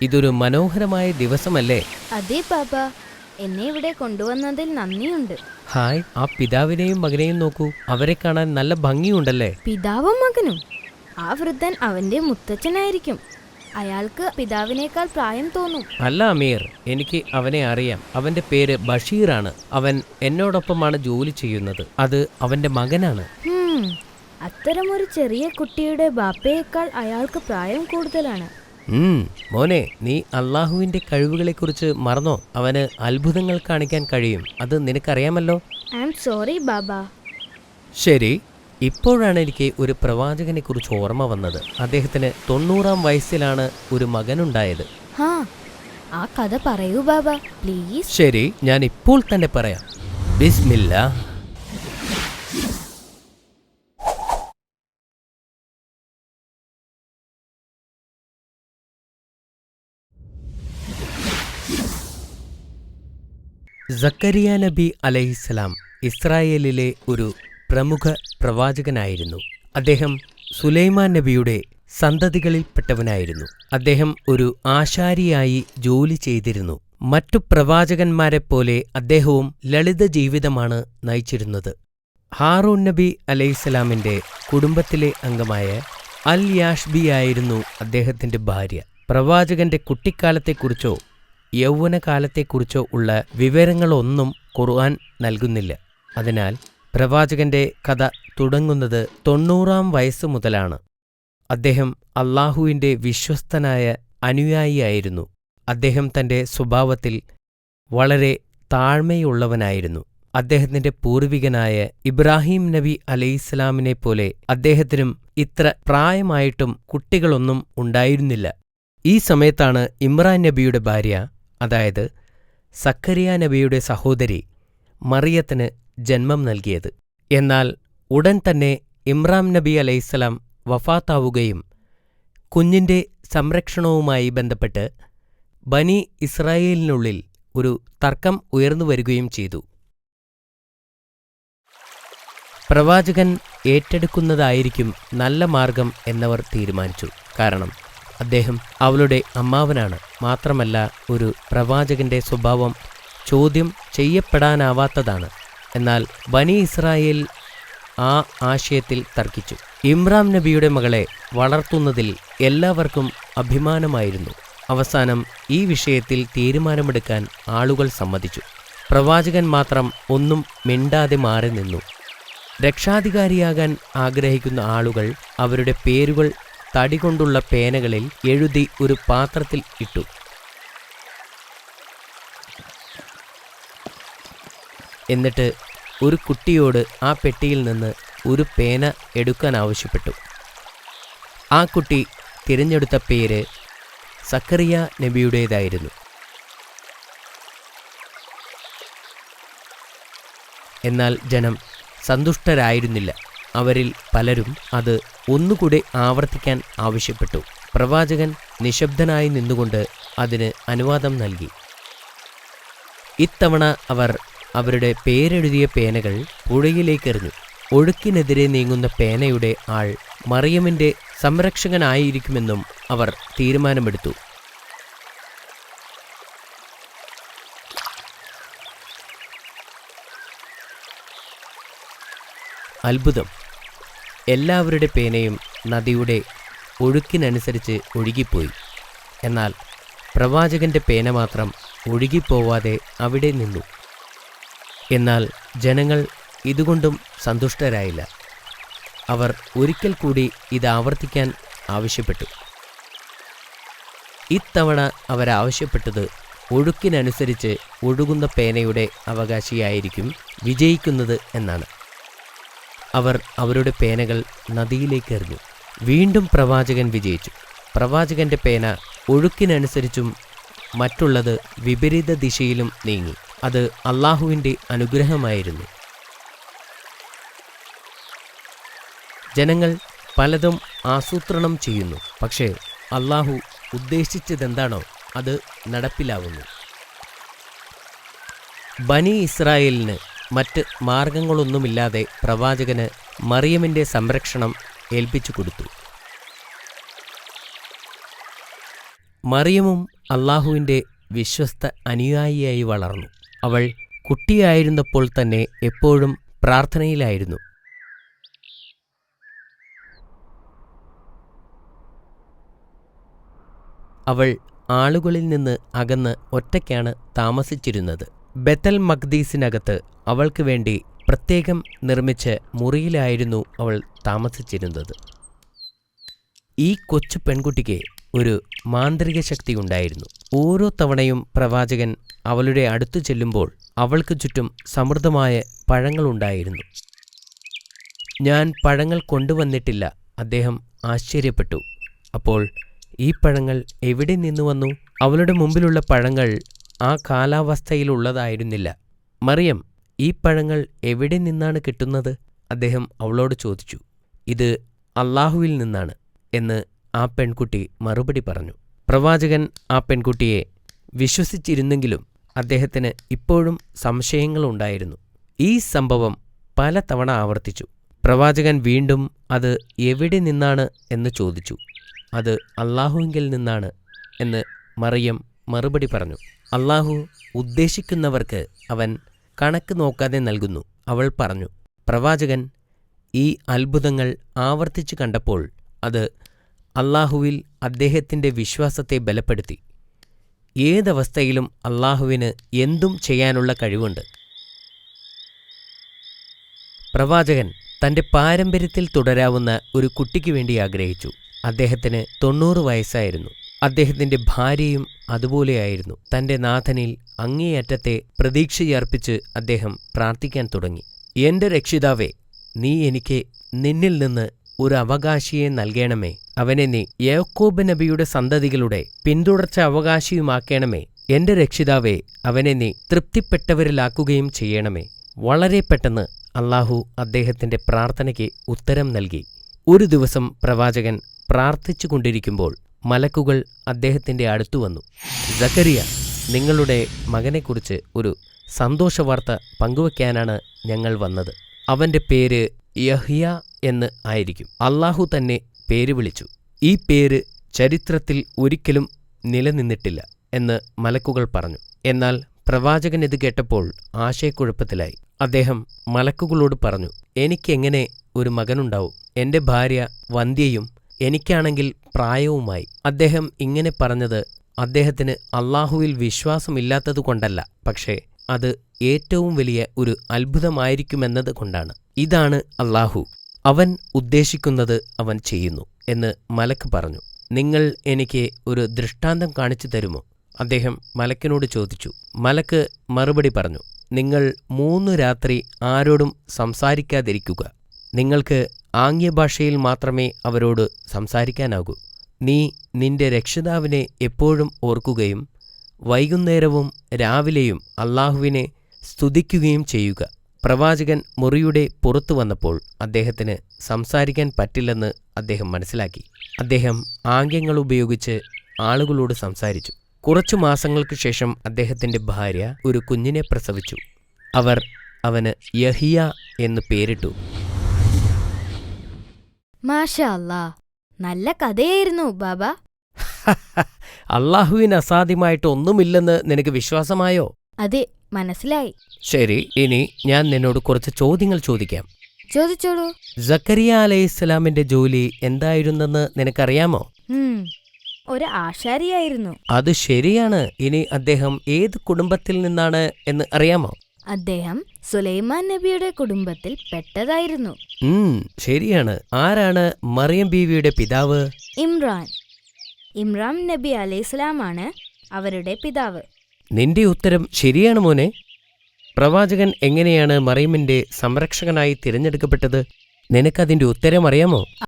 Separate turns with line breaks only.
ഇതൊരു മനോഹരമായ ദിവസമല്ലേ?
അതെ പാപ്പ, എന്നെ ഇവിടെ കൊണ്ടുവന്നതിൽ നന്ദിയുണ്ട്.
ഹായ്, ആ പിതാവിനെയും മകനെയും നോക്കൂ. അവരെ കാണാൻ നല്ല ഭംഗിയുണ്ടല്ലേ?
പിതാവും മകനും? ആ വൃദ്ധൻ അവന്റെ മുത്തച്ഛനായിരിക്കും. അയാൾക്ക് പിതാവിനേക്കാൾ പ്രായം തോന്നും.
അല്ല അമീർ, എനിക്ക് അവനെ അറിയാം. അവന്റെ പേര് ബഷീറാണ്. അവൻ എന്നോടൊപ്പമാണ് ജോലി ചെയ്യുന്നത്. അത് അവന്റെ മകനാണ്.
അത്തരമൊരു ചെറിയ കുട്ടിയുടെ ബാപ്പയേക്കാൾ അയാൾക്ക് പ്രായം കൂടുതലാണ്.
മോനെ, നീ അള്ളാഹുവിന്റെ കഴിവുകളെക്കുറിച്ച് മറന്നോ? അവന് അത്ഭുതങ്ങൾ കാണിക്കാൻ കഴിയും. അത് നിനക്കറിയാമല്ലോ.
ഐ ആം സോറി ബാബ.
ശരി, ഇപ്പോഴാണ് എനിക്ക് ഒരു പ്രവാചകനെ കുറിച്ച് ഓർമ്മ വന്നത്. അദ്ദേഹത്തിന് 90-ാം വയസ്സിലാണ് ഒരു മകനുണ്ടായത്.
ആ കഥ പറയൂ ബാബ, പ്ലീസ്.
ശരി, ഞാൻ ഇപ്പോൾ തന്നെ പറയാം. ബിസ്മില്ലാ. സക്കരിയ നബി അലൈഹിസ്സലാം ഇസ്രായേലിലെ ഒരു പ്രമുഖ പ്രവാചകനായിരുന്നു. അദ്ദേഹം സുലൈമാൻ നബിയുടെ സന്തതികളിൽപ്പെട്ടവനായിരുന്നു. അദ്ദേഹം ഒരു ആശാരിയായി ജോലി ചെയ്തിരുന്നു. മറ്റു പ്രവാചകന്മാരെപ്പോലെ അദ്ദേഹവും ലളിത ജീവിതമാണ് നയിച്ചിരുന്നത്. ഹാറൂൻ നബി അലൈഹിസ്സലാമിന്റെ കുടുംബത്തിലെ അംഗമായ അൽ യാഷ്ബിയായിരുന്നു അദ്ദേഹത്തിന്റെ ഭാര്യ. പ്രവാചകന്റെ കുട്ടിക്കാലത്തെക്കുറിച്ചോ യൗവനകാലത്തെക്കുറിച്ചോ ഉള്ള വിവരങ്ങളൊന്നും ഖുർആൻ നൽകുന്നില്ല. അതിനാൽ പ്രവാചകന്റെ കഥ തുടങ്ങുന്നത് 90-ാം വയസ്സ് മുതലാണ്. അദ്ദേഹം അള്ളാഹുവിന്റെ വിശ്വസ്തനായ അനുയായിയായിരുന്നു. അദ്ദേഹം തന്റെ സ്വഭാവത്തിൽ വളരെ താഴ്മയുള്ളവനായിരുന്നു. അദ്ദേഹത്തിന്റെ പൂർവികനായ ഇബ്രാഹിം നബി അലൈഹിസ്സലാമിനെപ്പോലെ അദ്ദേഹത്തിനും ഇത്ര പ്രായമായിട്ടും കുട്ടികളൊന്നും ഉണ്ടായിരുന്നില്ല. ഈ സമയത്താണ് ഇമ്രാൻ നബിയുടെ ഭാര്യ, അതായത് സക്കരിയ നബിയുടെ സഹോദരി മറിയത്തിന് ജന്മം നൽകിയത്. എന്നാൽ ഉടൻ തന്നെ ഇമ്രാൻ നബി അലൈഹിസ്സലാം വഫാത്താവുകയും കുഞ്ഞിന്റെ സംരക്ഷണവുമായി ബന്ധപ്പെട്ട് ബനി ഇസ്രായേലിനുള്ളിൽ ഒരു തർക്കം ഉയർന്നുവരികയും ചെയ്തു. പ്രവാചകൻ ഏറ്റെടുക്കുന്നതായിരിക്കും നല്ല മാർഗം എന്നവർ തീരുമാനിച്ചു. കാരണം അദ്ദേഹം അവളുടെ അമ്മാവനാണ്. മാത്രമല്ല, ഒരു പ്രവാചകന്റെ സ്വഭാവം ചോദ്യം ചെയ്യപ്പെടാനാവാത്തതാണ്. എന്നാൽ ബനി ഇസ്രായേൽ ആ ആശയത്തിൽ തർക്കിച്ചു. ഇമ്രാൻ നബിയുടെ മകളെ വളർത്തുന്നതിൽ എല്ലാവർക്കും അഭിമാനമായിരുന്നു. അവസാനം ഈ വിഷയത്തിൽ തീരുമാനമെടുക്കാൻ ആളുകൾ സമ്മതിച്ചു. പ്രവാചകൻ മാത്രം ഒന്നും മിണ്ടാതെ മാറി നിന്നു. രക്ഷാധികാരിയാകാൻ ആഗ്രഹിക്കുന്ന ആളുകൾ അവരുടെ പേരുകൾ തടികൊണ്ടുള്ള പേനകളിൽ എഴുതി ഒരു പാത്രത്തിൽ ഇട്ടു. എന്നിട്ട് ഒരു കുട്ടിയോട് ആ പെട്ടിയിൽ നിന്ന് ഒരു പേന എടുക്കാൻ ആവശ്യപ്പെട്ടു. ആ കുട്ടി തിരഞ്ഞെടുത്ത പേര് സക്കറിയ നബിയുടേതായിരുന്നു. എന്നാൽ ജനം സന്തുഷ്ടരായിരുന്നില്ല. അവരിൽ പലരും അത് ഒന്നുകൂടെ ആവർത്തിക്കാൻ ആവശ്യപ്പെട്ടു. പ്രവാചകൻ നിശബ്ദനായി നിന്നുകൊണ്ട് അതിന് അനുവാദം നൽകി. ഇത്തവണ അവർ അവരുടെ പേരെഴുതിയ പേനകൾ പുഴയിലേക്കെറിഞ്ഞു. ഒഴുക്കിനെതിരെ നീങ്ങുന്ന പേനയുടെ ആൾ മറിയമിന്റെ സംരക്ഷകനായിരിക്കുമെന്നും അവർ തീരുമാനമെടുത്തു. അത്ഭുതം! എല്ലാവരുടെ പേനയും നദിയുടെ ഒഴുക്കിനനുസരിച്ച് ഒഴുകിപ്പോയി. എന്നാൽ പ്രവാചകന്റെ പേന മാത്രം ഒഴുകിപ്പോവാതെ അവിടെ നിന്നു. എന്നാൽ ജനങ്ങൾ ഇതുകൊണ്ടും സന്തുഷ്ടരായില്ല. അവർ ഒരിക്കൽ കൂടി ഇത് ആവർത്തിക്കാൻ ആവശ്യപ്പെട്ടു. ഇത്തവണ അവരാവശ്യപ്പെട്ടത് ഒഴുക്കിനനുസരിച്ച് ഒഴുകുന്ന പേനയുടെ അവകാശിയായിരിക്കും വിജയിക്കുന്നത് എന്നാണ്. അവർ അവരുടെ പേനകൾ നദിയിലേക്കെറിഞ്ഞു. വീണ്ടും പ്രവാചകൻ വിജയിച്ചു. പ്രവാചകന്റെ പേന ഒഴുക്കിനനുസരിച്ചും മറ്റുള്ളത് വിപരീത ദിശയിലും നീങ്ങി. അത് അള്ളാഹുവിൻ്റെ അനുഗ്രഹമായിരുന്നു. ജനങ്ങൾ പലതും ആസൂത്രണം ചെയ്യുന്നു, പക്ഷേ അള്ളാഹു ഉദ്ദേശിച്ചതെന്താണോ അത് നടപ്പിലാവുന്നു. ബനി ഇസ്രായേലിന് മറ്റ് മാർഗങ്ങളൊന്നുമില്ലാതെ പ്രവാചകന് മറിയമിൻ്റെ സംരക്ഷണം ഏൽപ്പിച്ചു കൊടുത്തു. മറിയമും അള്ളാഹുവിൻ്റെ വിശ്വസ്ത അനുയായിയായി വളർന്നു. അവൾ കുട്ടിയായിരുന്നപ്പോൾ തന്നെ എപ്പോഴും പ്രാർത്ഥനയിലായിരുന്നു. അവൾ ആളുകളിൽ നിന്ന് അകന്ന് ഒറ്റയ്ക്കാണ് താമസിച്ചിരുന്നത്. ബെത്തൽ മഖ്ദീസിനകത്ത് അവൾക്ക് വേണ്ടി പ്രത്യേകം നിർമ്മിച്ച മുറിയിലായിരുന്നു അവൾ താമസിച്ചിരുന്നത്. ഈ കൊച്ചു പെൺകുട്ടിക്ക് ഒരു മാന്ത്രിക ശക്തി ഉണ്ടായിരുന്നു. ഓരോ തവണയും പ്രവാചകൻ അവളുടെ അടുത്തു ചെല്ലുമ്പോൾ അവൾക്ക് ചുറ്റും സമൃദ്ധമായ പഴങ്ങളുണ്ടായിരുന്നു. ഞാൻ പഴങ്ങൾ കൊണ്ടുവന്നിട്ടില്ല, അദ്ദേഹം ആശ്ചര്യപ്പെട്ടു. അപ്പോൾ ഈ പഴങ്ങൾ എവിടെ നിന്നു വന്നു? അവളുടെ മുമ്പിലുള്ള പഴങ്ങൾ ആ കാലാവസ്ഥയിലുള്ളതായിരുന്നില്ല. മറിയം, ഈ പഴങ്ങൾ എവിടെ നിന്നാണ് കിട്ടുന്നത്? അദ്ദേഹം അവളോട് ചോദിച്ചു. ഇത് അള്ളാഹുവിൽ നിന്നാണ് എന്ന് ആ പെൺകുട്ടി മറുപടി പറഞ്ഞു. പ്രവാചകൻ ആ പെൺകുട്ടിയെ വിശ്വസിച്ചിരുന്നെങ്കിലും അദ്ദേഹത്തിന് ഇപ്പോഴും സംശയങ്ങളുണ്ടായിരുന്നു. ഈ സംഭവം പല തവണ ആവർത്തിച്ചു. പ്രവാചകൻ വീണ്ടും അത് എവിടെ നിന്നാണ് എന്ന് ചോദിച്ചു. അത് അള്ളാഹുവിങ്കിൽ നിന്നാണ് എന്ന് മറിയം മറുപടി പറഞ്ഞു. അള്ളാഹു ഉദ്ദേശിക്കുന്നവർക്ക് അവൻ കണക്ക് നോക്കാതെ നൽകുന്നു. അവൾ പറഞ്ഞു. പ്രവാചകൻ ഈ അത്ഭുതങ്ങൾ ആവർത്തിച്ചു കണ്ടപ്പോൾ അത് അള്ളാഹുവിൽ അദ്ദേഹത്തിൻ്റെ വിശ്വാസത്തെ ബലപ്പെടുത്തി. ഏതവസ്ഥയിലും അള്ളാഹുവിന് എന്തും ചെയ്യാനുള്ള കഴിവുണ്ട്. പ്രവാചകൻ തൻ്റെ പാരമ്പര്യത്തിൽ തുടരാവുന്ന ഒരു കുട്ടിക്ക് വേണ്ടി ആഗ്രഹിച്ചു. അദ്ദേഹത്തിന് 90 വയസ്സായിരുന്നു. അദ്ദേഹത്തിൻ്റെ ഭാര്യയും അതുപോലെയായിരുന്നു. തൻ്റെ നാഥനിൽ അങ്ങേയറ്റത്തെ പ്രതീക്ഷയർപ്പിച്ച് അദ്ദേഹം പ്രാർത്ഥിക്കാൻ തുടങ്ങി. എൻ്റെ രക്ഷിതാവേ, നീ എനിക്ക് നിന്നിൽ നിന്ന് ഒരു അവകാശിയെ നൽകണമേ. അവനെ നീ യാക്കോബ് നബിയുടെ സന്തതികളുടെ പിന്തുടർച്ച അവകാശിയുമാക്കണമേ. എൻ്റെ രക്ഷിതാവേ, അവനെ നീ തൃപ്തിപ്പെട്ടവരിലാക്കുകയും ചെയ്യണമേ. വളരെ പെട്ടെന്ന് അള്ളാഹു അദ്ദേഹത്തിൻ്റെ പ്രാർത്ഥനയ്ക്ക് ഉത്തരം നൽകി. ഒരു ദിവസം പ്രവാചകൻ പ്രാർത്ഥിച്ചു കൊണ്ടിരിക്കുമ്പോൾ മലക്കുകൾ അദ്ദേഹത്തിൻ്റെ അടുത്തു വന്നു. സക്കരിയ, നിങ്ങളുടെ മകനെക്കുറിച്ച് ഒരു സന്തോഷവാർത്ത പങ്കുവയ്ക്കാനാണ് ഞങ്ങൾ വന്നത്. അവൻ്റെ പേര് യഹ്യ എന്ന് ആയിരിക്കും. അള്ളാഹു തന്നെ പേര് വിളിച്ചു. ഈ പേര് ചരിത്രത്തിൽ ഒരിക്കലും നിലനിന്നിട്ടില്ല എന്ന് മലക്കുകൾ പറഞ്ഞു. എന്നാൽ പ്രവാചകൻ ഇത് കേട്ടപ്പോൾ ആശയക്കുഴപ്പത്തിലായി. അദ്ദേഹം മലക്കുകളോട് പറഞ്ഞു, എനിക്കെങ്ങനെ ഒരു മകനുണ്ടാവും? എൻ്റെ ഭാര്യ വന്ധ്യയും എനിക്കാണെങ്കിൽ പ്രായവുമായി. അദ്ദേഹം ഇങ്ങനെ പറഞ്ഞത് അദ്ദേഹത്തിന് അള്ളാഹുവിൽ വിശ്വാസമില്ലാത്തതുകൊണ്ടല്ല, പക്ഷേ അത് ഏറ്റവും വലിയ ഒരു അത്ഭുതമായിരിക്കുമെന്നത് കൊണ്ടാണ്. ഇതാണ് അള്ളാഹു, അവൻ ഉദ്ദേശിക്കുന്നത് അവൻ ചെയ്യുന്നു എന്ന് മലക്ക് പറഞ്ഞു. നിങ്ങൾ എനിക്ക് ഒരു ദൃഷ്ടാന്തം കാണിച്ചു തരുമോ? അദ്ദേഹം മലക്കിനോട് ചോദിച്ചു. മലക്ക് മറുപടി പറഞ്ഞു, നിങ്ങൾ 3 രാത്രി ആരോടും സംസാരിക്കാതിരിക്കുക. നിങ്ങൾക്ക് ആംഗ്യഭാഷയിൽ മാത്രമേ അവരോട് സംസാരിക്കാനാകൂ. നീ നിന്റെ രക്ഷിതാവിനെ എപ്പോഴും ഓർക്കുകയും വൈകുന്നേരവും രാവിലെയും അള്ളാഹുവിനെ സ്തുതിക്കുകയും ചെയ്യുക. പ്രവാചകൻ മുറിയുടെ പുറത്തു വന്നപ്പോൾ അദ്ദേഹത്തിന് സംസാരിക്കാൻ പറ്റില്ലെന്ന് അദ്ദേഹം മനസ്സിലാക്കി. അദ്ദേഹം ആംഗ്യങ്ങളുപയോഗിച്ച് ആളുകളോട് സംസാരിച്ചു. കുറച്ചു മാസങ്ങൾക്ക് ശേഷം അദ്ദേഹത്തിൻ്റെ ഭാര്യ ഒരു കുഞ്ഞിനെ പ്രസവിച്ചു. അവർ അവന് യഹിയ എന്ന് പേരിട്ടു.
മാഷാ അല്ലാ, നല്ല കഥയായിരുന്നു ബാബ.
അള്ളാഹുവിന് അസാധ്യമായിട്ട് ഒന്നുമില്ലെന്ന് നിനക്ക് വിശ്വാസമായോ?
അതെ, മനസ്സിലായി.
ശരി, ഇനി ഞാൻ നിന്നോട് കുറച്ച് ചോദ്യങ്ങൾ ചോദിക്കാം.
ചോദിച്ചോളൂ.
സക്കരിയ അലൈഹിസ്സലാമിന്റെ ജോലി എന്തായിരുന്നെന്ന് നിനക്കറിയാമോ?
ഒരു ആശാരിയായിരുന്നു.
അത് ശരിയാണ്. ഇനി അദ്ദേഹം ഏത് കുടുംബത്തിൽ നിന്നാണ് എന്ന് അറിയാമോ?
അദ്ദേഹം സുലൈമാൻ നബിയുടെ കുടുംബത്തിൽ പെട്ടതായിരുന്നു.
ശരിയാണ്. ആരാണ് മറിയം ബീവിയുടെ പിതാവ്?
ഇമ്രാൻ നബി അലൈഹിസ്സലാമാണ് അവരുടെ പിതാവ്.
നിന്റെ ഉത്തരം ശരിയാണ് മോനെ. പ്രവാചകൻ എങ്ങനെയാണ് മറിയമിന്റെ സംരക്ഷകനായി തിരഞ്ഞെടുക്കപ്പെട്ടത്? നിനക്കതിന്റെ ഉത്തരം അറിയാമോ?